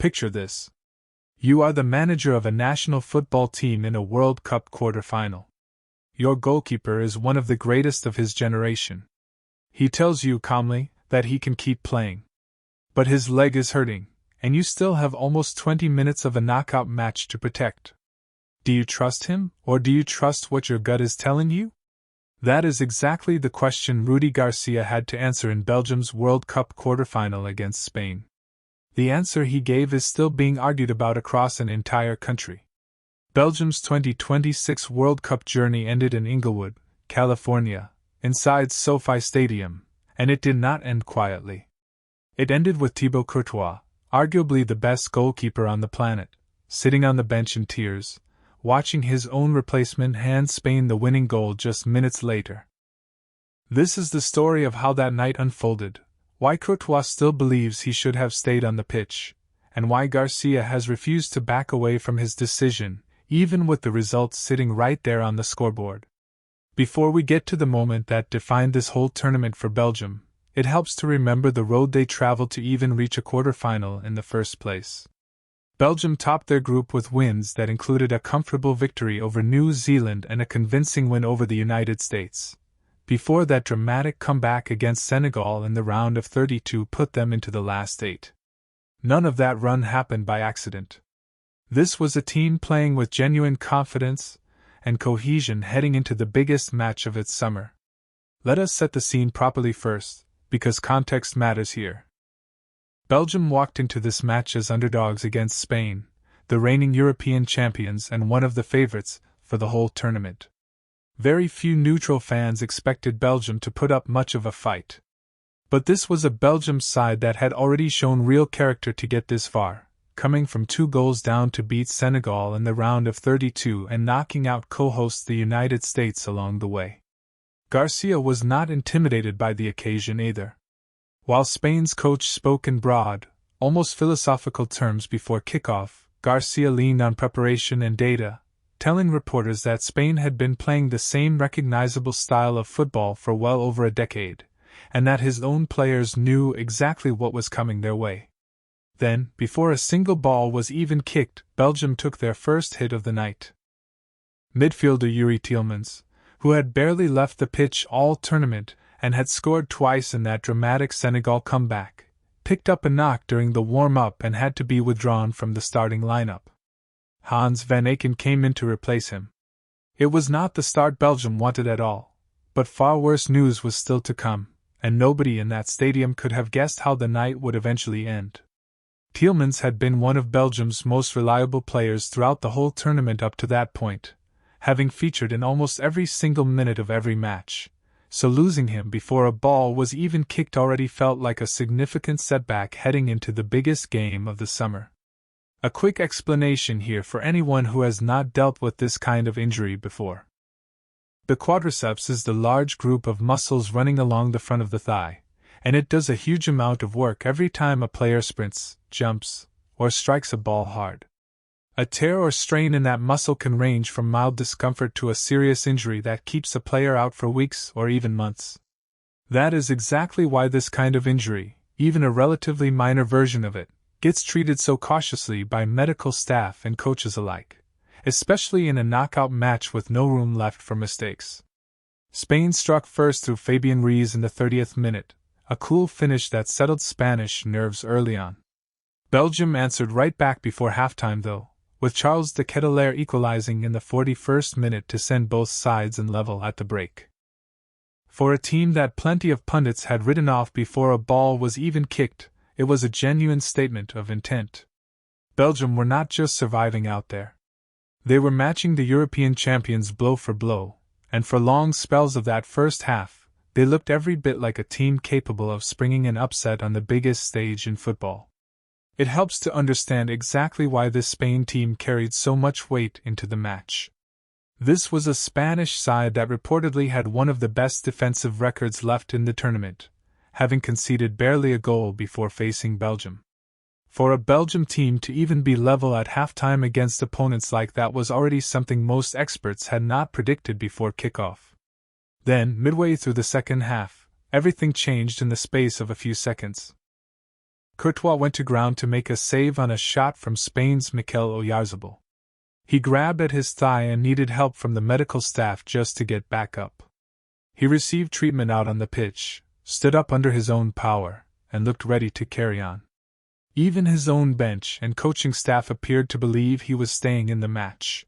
Picture this. You are the manager of a national football team in a World Cup quarterfinal. Your goalkeeper is one of the greatest of his generation. He tells you calmly that he can keep playing. But his leg is hurting, and you still have almost 20 minutes of a knockout match to protect. Do you trust him, or do you trust what your gut is telling you? That is exactly the question Rudi Garcia had to answer in Belgium's World Cup quarterfinal against Spain. The answer he gave is still being argued about across an entire country. Belgium's 2026 World Cup journey ended in Inglewood, California, inside SoFi Stadium, and it did not end quietly. It ended with Thibaut Courtois, arguably the best goalkeeper on the planet, sitting on the bench in tears, watching his own replacement hand Spain the winning goal just minutes later. This is the story of how that night unfolded, why Courtois still believes he should have stayed on the pitch, and why Garcia has refused to back away from his decision, even with the results sitting right there on the scoreboard. Before we get to the moment that defined this whole tournament for Belgium, it helps to remember the road they traveled to even reach a quarterfinal in the first place. Belgium topped their group with wins that included a comfortable victory over New Zealand and a convincing win over the United States, before that dramatic comeback against Senegal in the round of 32 put them into the last 8. None of that run happened by accident. This was a team playing with genuine confidence and cohesion heading into the biggest match of its summer. Let us set the scene properly first, because context matters here. Belgium walked into this match as underdogs against Spain, the reigning European champions and one of the favorites for the whole tournament. Very few neutral fans expected Belgium to put up much of a fight. But this was a Belgium side that had already shown real character to get this far, coming from 2 goals down to beat Senegal in the round of 32 and knocking out co-hosts the United States along the way. Garcia was not intimidated by the occasion either. While Spain's coach spoke in broad, almost philosophical terms before kickoff, Garcia leaned on preparation and data, telling reporters that Spain had been playing the same recognizable style of football for well over a decade, and that his own players knew exactly what was coming their way. Then, before a single ball was even kicked, Belgium took their first hit of the night. Midfielder Yuri Tielemans, who had barely left the pitch all tournament and had scored twice in that dramatic Senegal comeback, picked up a knock during the warm-up and had to be withdrawn from the starting lineup. Hans van Aken came in to replace him. It was not the start Belgium wanted at all, but far worse news was still to come, and nobody in that stadium could have guessed how the night would eventually end. Tielemans had been one of Belgium's most reliable players throughout the whole tournament up to that point, having featured in almost every single minute of every match, so losing him before a ball was even kicked already felt like a significant setback heading into the biggest game of the summer. A quick explanation here for anyone who has not dealt with this kind of injury before. The quadriceps is the large group of muscles running along the front of the thigh, and it does a huge amount of work every time a player sprints, jumps, or strikes a ball hard. A tear or strain in that muscle can range from mild discomfort to a serious injury that keeps a player out for weeks or even months. That is exactly why this kind of injury, even a relatively minor version of it, gets treated so cautiously by medical staff and coaches alike, especially in a knockout match with no room left for mistakes. Spain struck first through Fabian Ruiz in the 30th minute, a cool finish that settled Spanish nerves early on. Belgium answered right back before halftime though, with Charles de Ketelaere equalizing in the 41st minute to send both sides in level at the break. For a team that plenty of pundits had written off before a ball was even kicked, it was a genuine statement of intent. Belgium were not just surviving out there. They were matching the European champions blow for blow, and for long spells of that first half, they looked every bit like a team capable of springing an upset on the biggest stage in football. It helps to understand exactly why this Spain team carried so much weight into the match. This was a Spanish side that reportedly had one of the best defensive records left in the tournament, having conceded barely a goal before facing Belgium. For a Belgium team to even be level at halftime against opponents like that was already something most experts had not predicted before kickoff. Then, midway through the second half, everything changed in the space of a few seconds. Courtois went to ground to make a save on a shot from Spain's Mikel Oyarzabal. He grabbed at his thigh and needed help from the medical staff just to get back up. He received treatment out on the pitch, stood up under his own power, and looked ready to carry on. Even his own bench and coaching staff appeared to believe he was staying in the match.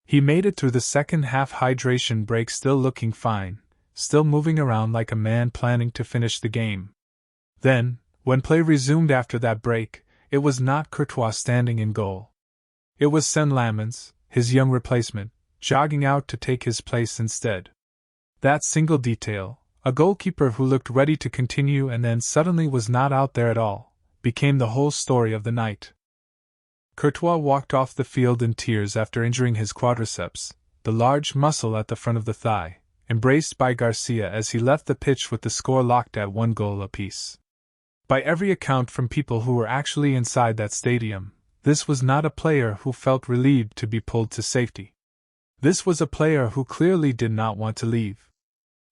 He made it through the second half hydration break still looking fine, still moving around like a man planning to finish the game. Then, when play resumed after that break, it was not Courtois standing in goal. It was Senne Lammens, his young replacement, jogging out to take his place instead. That single detail, a goalkeeper who looked ready to continue and then suddenly was not out there at all, became the whole story of the night. Courtois walked off the field in tears after injuring his quadriceps, the large muscle at the front of the thigh, embraced by Garcia as he left the pitch with the score locked at 1 goal apiece. By every account from people who were actually inside that stadium, this was not a player who felt relieved to be pulled to safety. This was a player who clearly did not want to leave.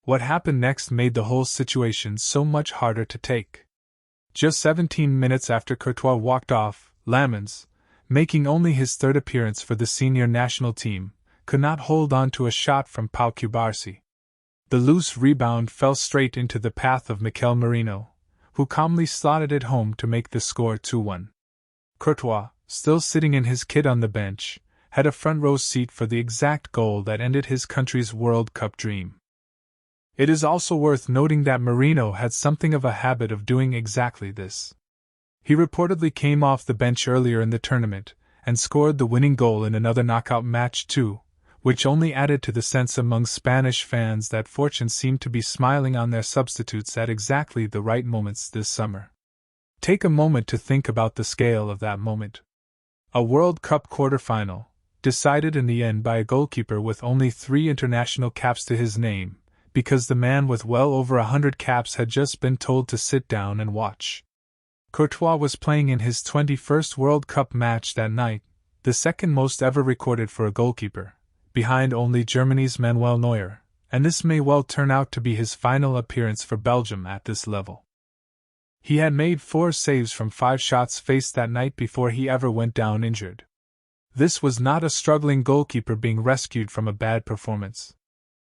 What happened next made the whole situation so much harder to take. Just 17 minutes after Courtois walked off, Lammens, making only his third appearance for the senior national team, could not hold on to a shot from Pau Cubarsí. The loose rebound fell straight into the path of Mikel Merino, who calmly slotted it home to make the score 2-1. Courtois, still sitting in his kit on the bench, had a front-row seat for the exact goal that ended his country's World Cup dream. It is also worth noting that Merino had something of a habit of doing exactly this. He reportedly came off the bench earlier in the tournament and scored the winning goal in another knockout match too, which only added to the sense among Spanish fans that fortune seemed to be smiling on their substitutes at exactly the right moments this summer. Take a moment to think about the scale of that moment. A World Cup quarterfinal, decided in the end by a goalkeeper with only 3 international caps to his name, because the man with well over 100 caps had just been told to sit down and watch. Courtois was playing in his 21st World Cup match that night, the second most ever recorded for a goalkeeper, behind only Germany's Manuel Neuer, and this may well turn out to be his final appearance for Belgium at this level. He had made 4 saves from 5 shots faced that night before he ever went down injured. This was not a struggling goalkeeper being rescued from a bad performance.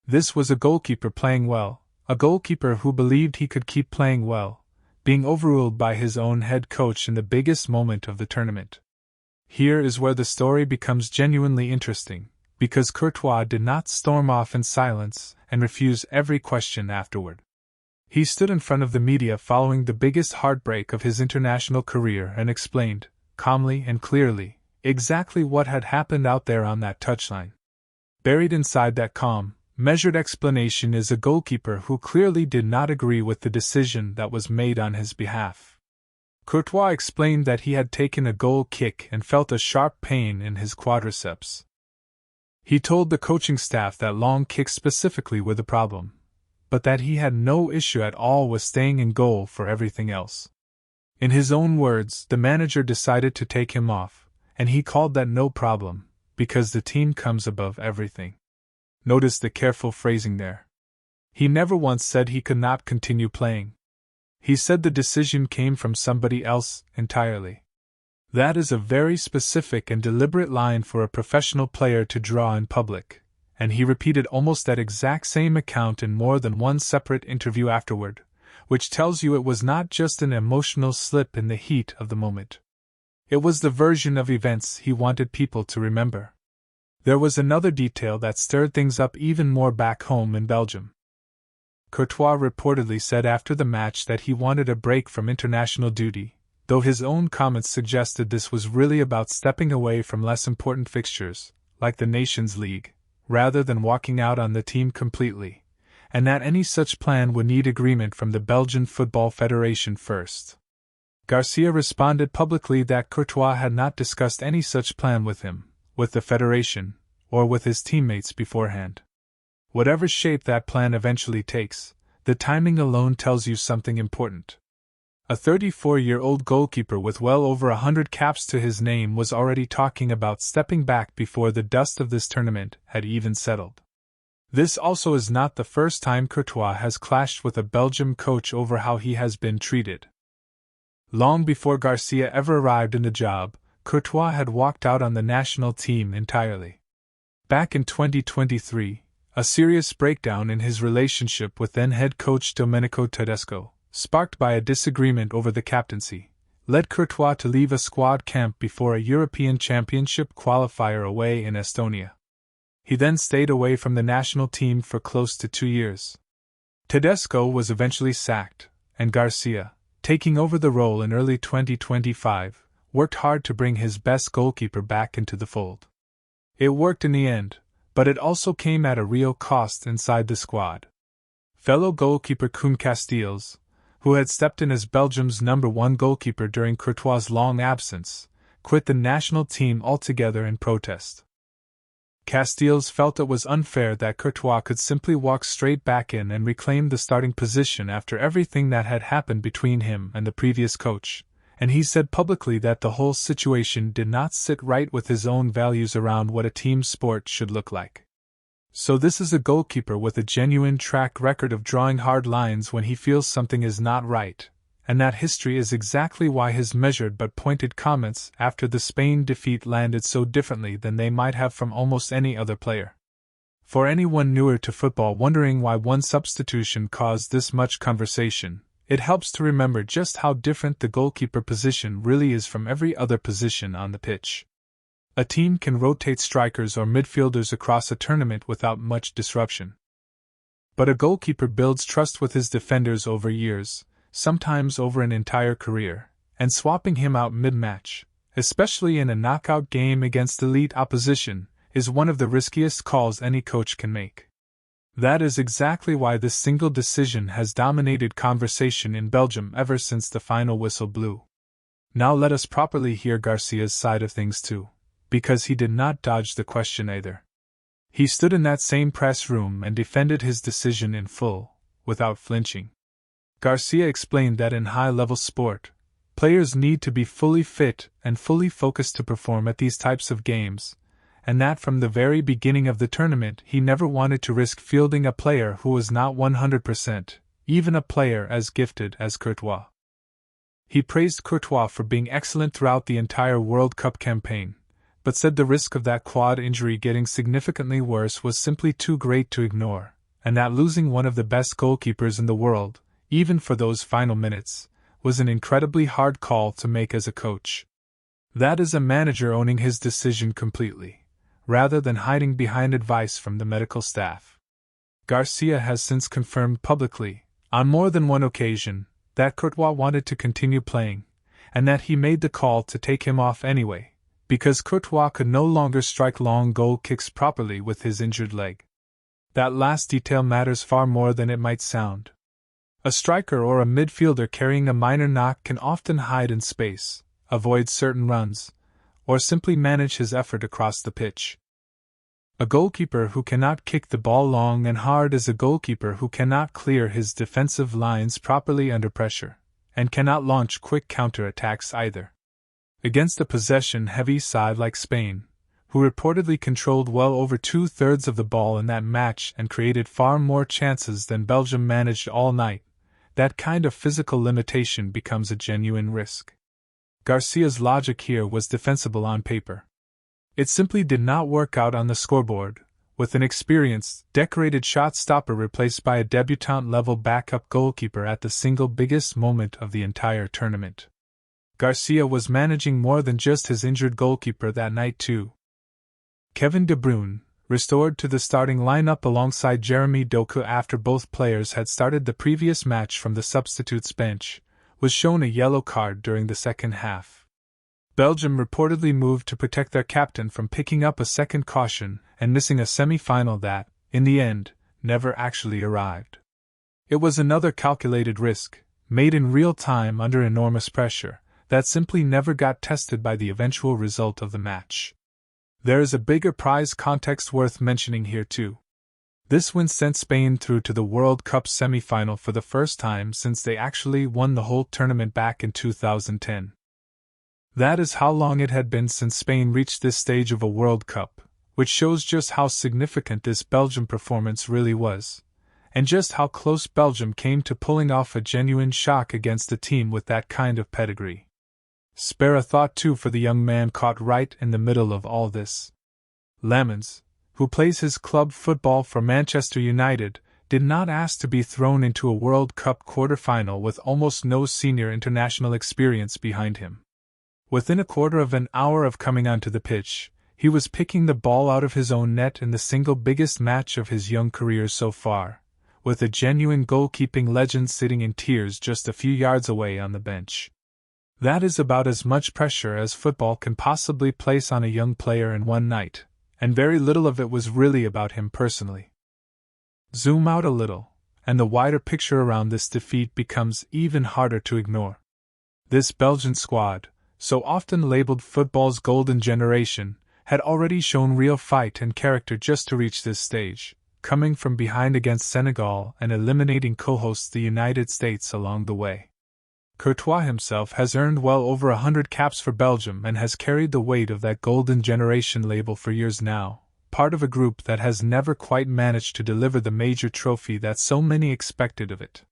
This was a goalkeeper playing well, a goalkeeper who believed he could keep playing well, being overruled by his own head coach in the biggest moment of the tournament. Here is where the story becomes genuinely interesting, because Courtois did not storm off in silence and refuse every question afterward. He stood in front of the media following the biggest heartbreak of his international career and explained, calmly and clearly, exactly what had happened out there on that touchline. Buried inside that calm, measured explanation is a goalkeeper who clearly did not agree with the decision that was made on his behalf. Courtois explained that he had taken a goal kick and felt a sharp pain in his quadriceps. He told the coaching staff that long kicks specifically were the problem, but that he had no issue at all with staying in goal for everything else. In his own words, the manager decided to take him off, and he called that no problem, because the team comes above everything. Notice the careful phrasing there. He never once said he could not continue playing. He said the decision came from somebody else entirely. That is a very specific and deliberate line for a professional player to draw in public, and he repeated almost that exact same account in more than one separate interview afterward, which tells you it was not just an emotional slip in the heat of the moment. It was the version of events he wanted people to remember. There was another detail that stirred things up even more back home in Belgium. Courtois reportedly said after the match that he wanted a break from international duty, though his own comments suggested this was really about stepping away from less important fixtures, like the Nations League, rather than walking out on the team completely, and that any such plan would need agreement from the Belgian Football Federation first. Garcia responded publicly that Courtois had not discussed any such plan with him, with the Federation, or with his teammates beforehand. Whatever shape that plan eventually takes, the timing alone tells you something important. A 34-year-old goalkeeper with well over 100 caps to his name was already talking about stepping back before the dust of this tournament had even settled. This also is not the first time Courtois has clashed with a Belgium coach over how he has been treated. Long before Garcia ever arrived in the job, Courtois had walked out on the national team entirely. Back in 2023, a serious breakdown in his relationship with then-head coach Domenico Tedesco, sparked by a disagreement over the captaincy, led Courtois to leave a squad camp before a European Championship qualifier away in Estonia. He then stayed away from the national team for close to 2 years. Tedesco was eventually sacked, and Garcia, taking over the role in early 2025, worked hard to bring his best goalkeeper back into the fold. It worked in the end, but it also came at a real cost inside the squad. Fellow goalkeeper Koen Casteels, who had stepped in as Belgium's #1 goalkeeper during Courtois' long absence, quit the national team altogether in protest. Casteels felt it was unfair that Courtois could simply walk straight back in and reclaim the starting position after everything that had happened between him and the previous coach, and he said publicly that the whole situation did not sit right with his own values around what a team sport should look like. So this is a goalkeeper with a genuine track record of drawing hard lines when he feels something is not right, and that history is exactly why his measured but pointed comments after the Spain defeat landed so differently than they might have from almost any other player. For anyone newer to football wondering why one substitution caused this much conversation, it helps to remember just how different the goalkeeper position really is from every other position on the pitch. A team can rotate strikers or midfielders across a tournament without much disruption. But a goalkeeper builds trust with his defenders over years, sometimes over an entire career, and swapping him out mid-match, especially in a knockout game against elite opposition, is one of the riskiest calls any coach can make. That is exactly why this single decision has dominated conversation in Belgium ever since the final whistle blew. Now let us properly hear Garcia's side of things too, because he did not dodge the question either. He stood in that same press room and defended his decision in full, without flinching. Garcia explained that in high-level sport, players need to be fully fit and fully focused to perform at these types of games, and that from the very beginning of the tournament he never wanted to risk fielding a player who was not 100%, even a player as gifted as Courtois. He praised Courtois for being excellent throughout the entire World Cup campaign, but said the risk of that quad injury getting significantly worse was simply too great to ignore, and that losing one of the best goalkeepers in the world, even for those final minutes, was an incredibly hard call to make as a coach. That is a manager owning his decision completely, rather than hiding behind advice from the medical staff. Garcia has since confirmed publicly, on more than one occasion, that Courtois wanted to continue playing, and that he made the call to take him off anyway, because Courtois could no longer strike long goal kicks properly with his injured leg. That last detail matters far more than it might sound. A striker or a midfielder carrying a minor knock can often hide in space, avoid certain runs, or simply manage his effort across the pitch. A goalkeeper who cannot kick the ball long and hard is a goalkeeper who cannot clear his defensive lines properly under pressure, and cannot launch quick counter-attacks either. Against a possession-heavy side like Spain, who reportedly controlled well over 2/3 of the ball in that match and created far more chances than Belgium managed all night, that kind of physical limitation becomes a genuine risk. Garcia's logic here was defensible on paper. It simply did not work out on the scoreboard, with an experienced, decorated shot stopper replaced by a debutant-level backup goalkeeper at the single biggest moment of the entire tournament. Garcia was managing more than just his injured goalkeeper that night too. Kevin De Bruyne, restored to the starting lineup alongside Jeremy Doku after both players had started the previous match from the substitutes bench, was shown a yellow card during the second half. Belgium reportedly moved to protect their captain from picking up a second caution and missing a semi-final that, in the end, never actually arrived. It was another calculated risk, made in real time under enormous pressure, that simply never got tested by the eventual result of the match. There is a bigger prize context worth mentioning here too. This win sent Spain through to the World Cup semi-final for the first time since they actually won the whole tournament back in 2010. That is how long it had been since Spain reached this stage of a World Cup, which shows just how significant this Belgium performance really was, and just how close Belgium came to pulling off a genuine shock against a team with that kind of pedigree. Spare a thought too for the young man caught right in the middle of all this. Lammens, who plays his club football for Manchester United, did not ask to be thrown into a World Cup quarter-final with almost no senior international experience behind him. Within a quarter of an hour of coming onto the pitch, he was picking the ball out of his own net in the single biggest match of his young career so far, with a genuine goalkeeping legend sitting in tears just a few yards away on the bench. That is about as much pressure as football can possibly place on a young player in one night, and very little of it was really about him personally. Zoom out a little, and the wider picture around this defeat becomes even harder to ignore. This Belgian squad, so often labeled football's golden generation, had already shown real fight and character just to reach this stage, coming from behind against Senegal and eliminating co-hosts the United States along the way. Courtois himself has earned well over 100 caps for Belgium and has carried the weight of that golden generation label for years now, part of a group that has never quite managed to deliver the major trophy that so many expected of it.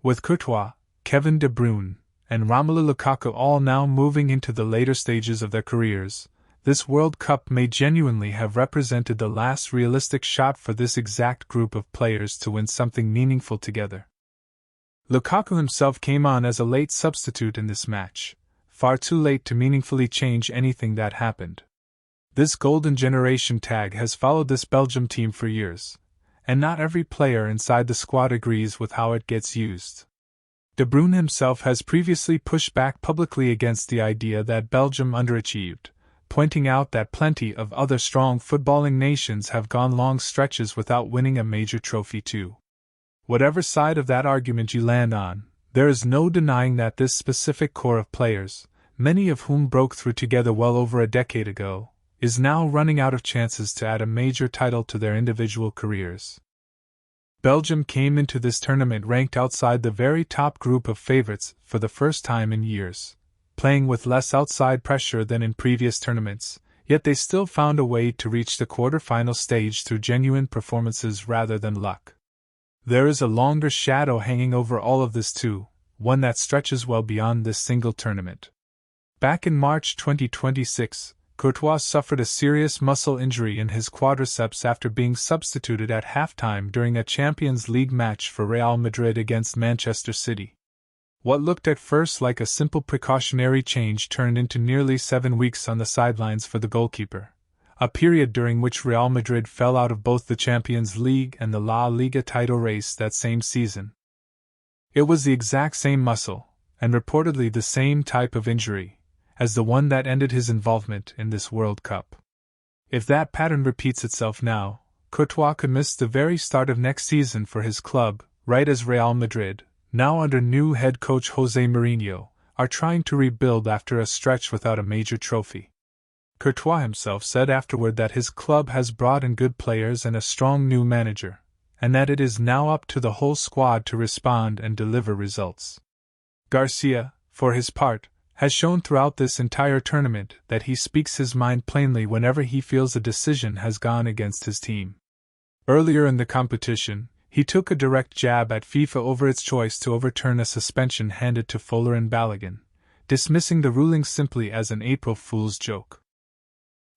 With Courtois, Kevin De Bruyne, and Romelu Lukaku all now moving into the later stages of their careers, this World Cup may genuinely have represented the last realistic shot for this exact group of players to win something meaningful together. Lukaku himself came on as a late substitute in this match, far too late to meaningfully change anything that happened. This golden generation tag has followed this Belgium team for years, and not every player inside the squad agrees with how it gets used. De Bruyne himself has previously pushed back publicly against the idea that Belgium underachieved, pointing out that plenty of other strong footballing nations have gone long stretches without winning a major trophy too. Whatever side of that argument you land on, there is no denying that this specific core of players, many of whom broke through together well over a decade ago, is now running out of chances to add a major title to their individual careers. Belgium came into this tournament ranked outside the very top group of favorites for the first time in years, playing with less outside pressure than in previous tournaments, yet they still found a way to reach the quarter-final stage through genuine performances rather than luck. There is a longer shadow hanging over all of this too, one that stretches well beyond this single tournament. Back in March 2026, Courtois suffered a serious muscle injury in his quadriceps after being substituted at halftime during a Champions League match for Real Madrid against Manchester City. What looked at first like a simple precautionary change turned into nearly 7 weeks on the sidelines for the goalkeeper, a period during which Real Madrid fell out of both the Champions League and the La Liga title race that same season. It was the exact same muscle, and reportedly the same type of injury, as the one that ended his involvement in this World Cup. If that pattern repeats itself now, Courtois could miss the very start of next season for his club, right as Real Madrid, now under new head coach Jose Mourinho, are trying to rebuild after a stretch without a major trophy. Courtois himself said afterward that his club has brought in good players and a strong new manager, and that it is now up to the whole squad to respond and deliver results. Garcia, for his part, has shown throughout this entire tournament that he speaks his mind plainly whenever he feels a decision has gone against his team. Earlier in the competition, he took a direct jab at FIFA over its choice to overturn a suspension handed to Fuller and Balogun, dismissing the ruling simply as an April Fool's joke.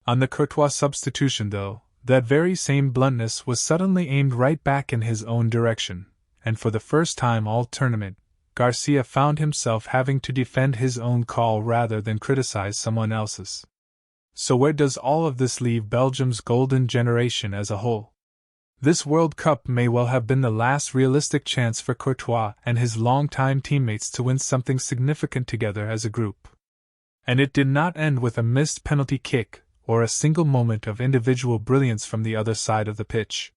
On the Courtois substitution, though, that very same bluntness was suddenly aimed right back in his own direction, and for the first time all tournament, Garcia found himself having to defend his own call rather than criticize someone else's. So where does all of this leave Belgium's golden generation as a whole? This World Cup may well have been the last realistic chance for Courtois and his longtime teammates to win something significant together as a group. And it did not end with a missed penalty kick or a single moment of individual brilliance from the other side of the pitch.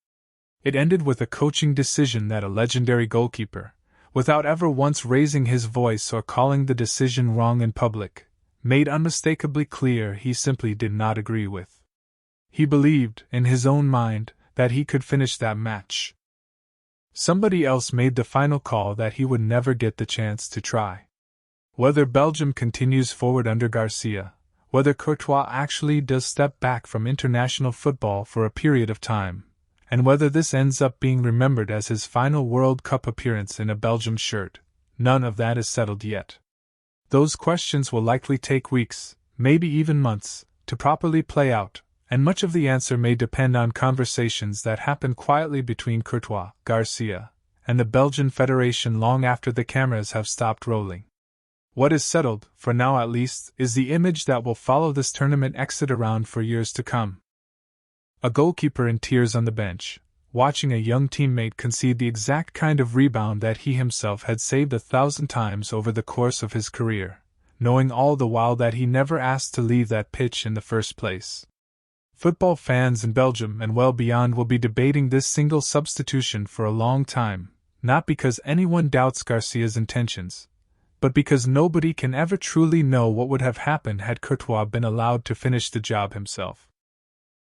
It ended with a coaching decision that a legendary goalkeeper, without ever once raising his voice or calling the decision wrong in public, made unmistakably clear he simply did not agree with. He believed, in his own mind, that he could finish that match. Somebody else made the final call that he would never get the chance to try. Whether Belgium continues forward under Garcia, whether Courtois actually does step back from international football for a period of time, And whether this ends up being remembered as his final World Cup appearance in a Belgium shirt, none of that is settled yet. Those questions will likely take weeks, maybe even months, to properly play out, and much of the answer may depend on conversations that happen quietly between Courtois, Garcia, and the Belgian Federation long after the cameras have stopped rolling. What is settled, for now at least, is the image that will follow this tournament exit around for years to come. A goalkeeper in tears on the bench, watching a young teammate concede the exact kind of rebound that he himself had saved 1,000 times over the course of his career, knowing all the while that he never asked to leave that pitch in the first place. Football fans in Belgium and well beyond will be debating this single substitution for a long time, not because anyone doubts Garcia's intentions, but because nobody can ever truly know what would have happened had Courtois been allowed to finish the job himself.